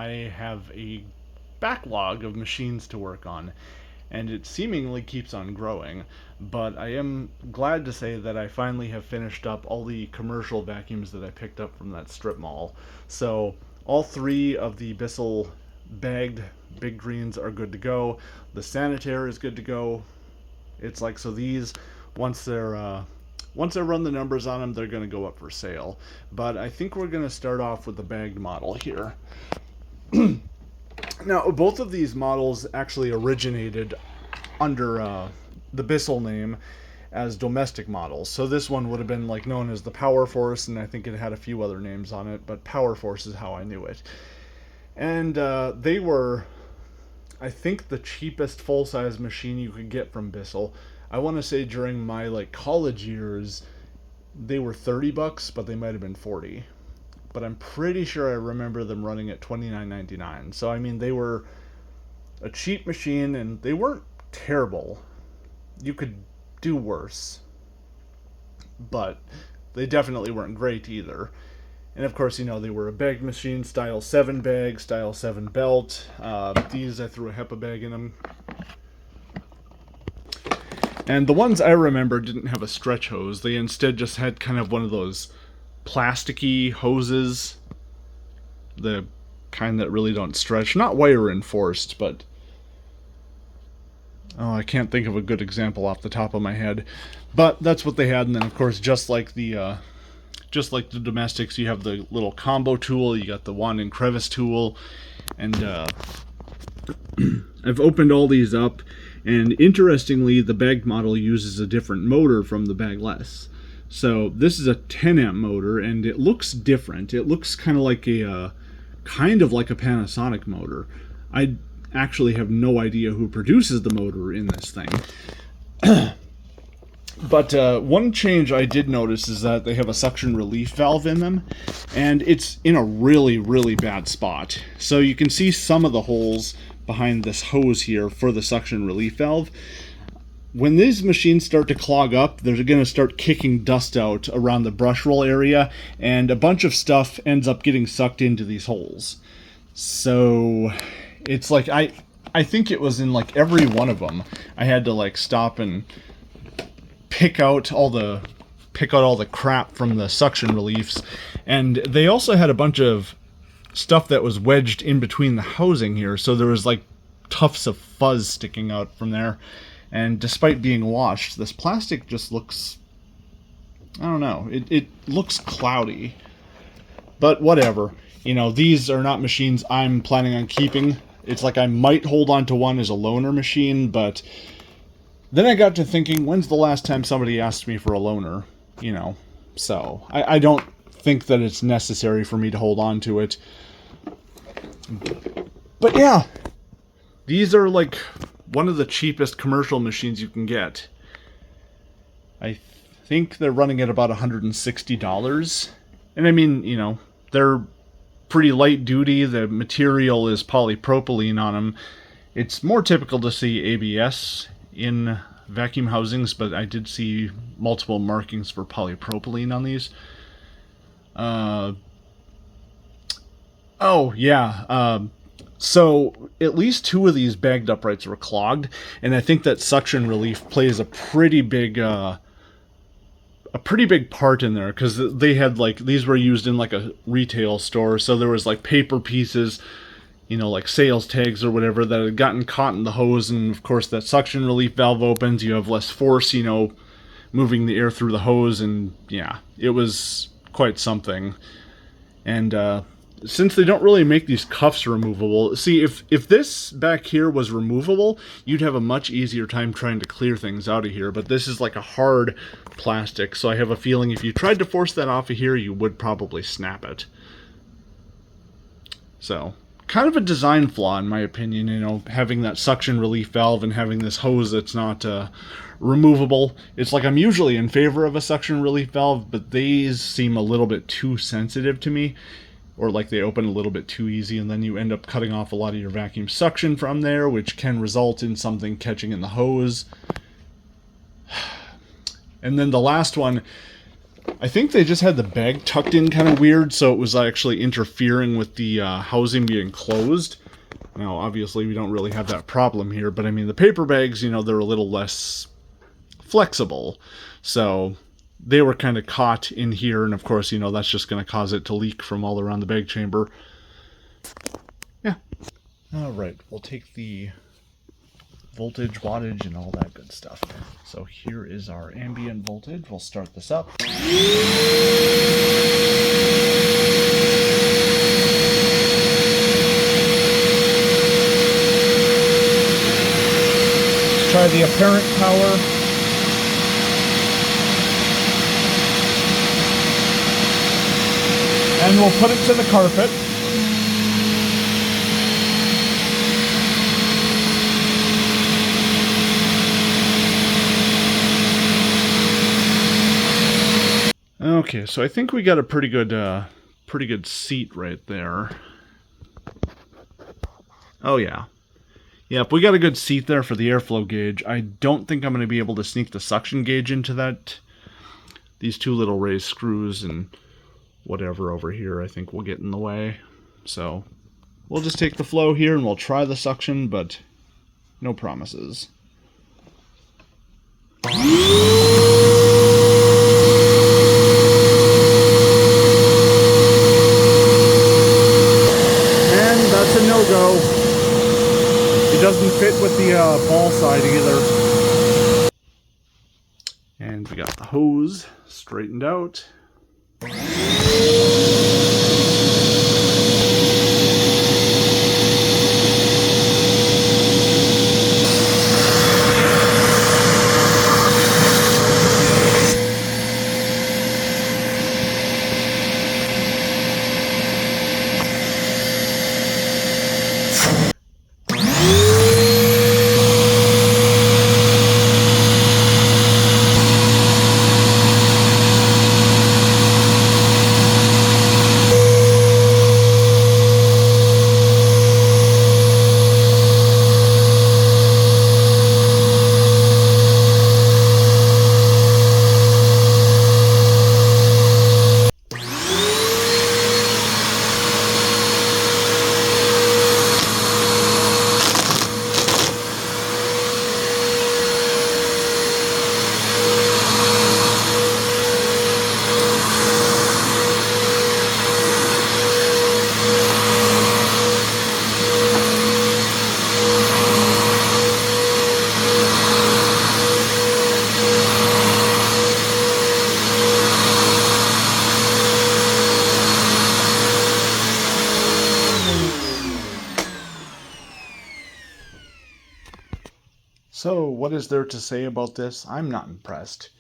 I have a backlog of machines to work on, and it seemingly keeps on growing, but I am glad to say that I finally have finished up all the commercial vacuums that I picked up from that strip mall. So all three of the Bissell bagged big greens are good to go. The sanitaire is good to go. It's like, so these, once I run the numbers on them, they're going to go up for sale. But I think we're going to start off with the bagged model here. Now, both of these models actually originated under the Bissell name as domestic models. So this one would have been like known as the Power Force, and I think it had a few other names on it, but Power Force is how I knew it. And they were, I think, the cheapest full-size machine you could get from Bissell. I want to say during my like college years, they were $30, but they might have been 40. But I'm pretty sure I remember them running at $29.99. So I mean, they were a cheap machine, and they weren't terrible. You could do worse, but they definitely weren't great either. And of course, you know, they were a bagged machine, style 7 bag, style 7 belt. These, I threw a HEPA bag in them. And the ones I remember didn't have a stretch hose. They instead just had kind of one of those plasticky hoses, the kind that really don't stretch. Not wire enforced, but I can't think of a good example off the top of my head. But that's what they had. And then of course, just like the domestics, you have the little combo tool, you got the wand and crevice tool, and I've opened all these up, and interestingly, the bagged model uses a different motor from the bagless. So this is a 10 amp motor, and it looks different. It looks kind of like a Panasonic motor. I actually have no idea who produces the motor in this thing. But one change I did notice is that they have a suction relief valve in them, and it's in a really, really bad spot. So you can see some of the holes behind this hose here for the suction relief valve. When these machines start to clog up, they're going to start kicking dust out around the brush roll area, and a bunch of stuff ends up getting sucked into these holes. So it's like, I think it was in like every one of them, I had to like stop and pick out all the crap from the suction reliefs. And they also had a bunch of stuff that was wedged in between the housing here, so there was like tufts of fuzz sticking out from there. And despite being washed, this plastic just looks, I don't know, it looks cloudy. But whatever, you know, these are not machines I'm planning on keeping. It's like I might hold on to one as a loaner machine, but then I got to thinking, when's the last time somebody asked me for a loaner? You know, so I don't think that it's necessary for me to hold on to it. But yeah, these are like one of the cheapest commercial machines you can get. I think they're running at about $160. And I mean, you know, they're pretty light duty. The material is polypropylene on them. It's more typical to see ABS in vacuum housings, but I did see multiple markings for polypropylene on these. So at least 2 of these bagged uprights were clogged, and I think that suction relief plays a pretty big part in there, because they had like, these were used in like a retail store, so there was like paper pieces, you know, like sales tags or whatever, that had gotten caught in the hose, and of course that suction relief valve opens, you have less force, you know, moving the air through the hose, and yeah, it was quite something. And since they don't really make these cuffs removable, see, if this back here was removable, you'd have a much easier time trying to clear things out of here, but this is like a hard plastic, so I have a feeling if you tried to force that off of here, you would probably snap it. So, kind of a design flaw in my opinion, you know, having that suction relief valve and having this hose that's not removable. It's like, I'm usually in favor of a suction relief valve, but these seem a little bit too sensitive to me, or like they open a little bit too easy, and then you end up cutting off a lot of your vacuum suction from there, which can result in something catching in the hose. And then the last one, I think they just had the bag tucked in kind of weird, so it was actually interfering with the housing being closed. Now, obviously, we don't really have that problem here, but I mean, the paper bags, you know, they're a little less flexible. So they were kind of caught in here, and of course, you know, that's just going to cause it to leak from all around the bag chamber. Yeah. All right, we'll take the voltage, wattage, and all that good stuff. So here is our ambient voltage. We'll start this up. Let's try the apparent power. And we'll put it to the carpet. Okay, so I think we got a pretty good seat right there. Oh yeah. Yep, we got a good seat there for the airflow gauge. I don't think I'm going to be able to sneak the suction gauge into that. These two little raised screws and whatever over here I think will get in the way. So we'll just take the flow here and we'll try the suction, but no promises. That's a no-go. It doesn't fit with the ball side either. And we got the hose straightened out. So, what is there to say about this? I'm not impressed.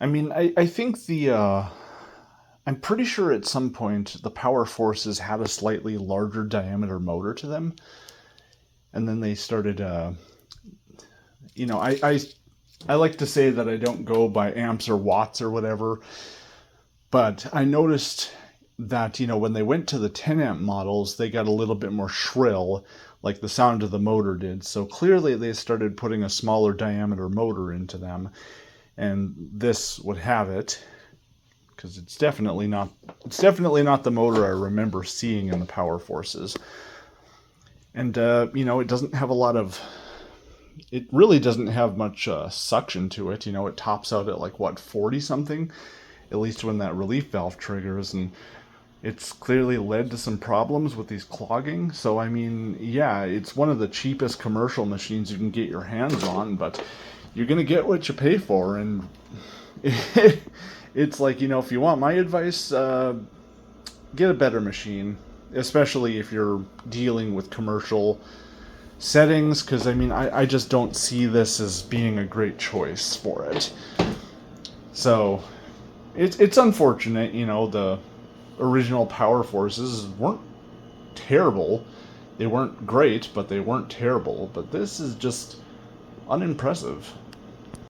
I mean, I think I'm pretty sure at some point the Power Forces had a slightly larger diameter motor to them. And then they started, you know, I like to say that I don't go by amps or watts or whatever. But I noticed that, you know, when they went to the 10 amp models, they got a little bit more shrill, like the sound of the motor did. So clearly they started putting a smaller diameter motor into them, and this would have it, because it's definitely not the motor I remember seeing in the Power Forces. And you know, it really doesn't have much suction to it. You know, it tops out at like what, 40 something, at least when that relief valve triggers, and it's clearly led to some problems with these clogging. So, I mean, yeah, it's one of the cheapest commercial machines you can get your hands on, but you're going to get what you pay for. And it's like, you know, if you want my advice, get a better machine, especially if you're dealing with commercial settings, because, I mean, I just don't see this as being a great choice for it. So, it's unfortunate, you know, the original Power Forces weren't terrible. They weren't great, but they weren't terrible. But this is just unimpressive.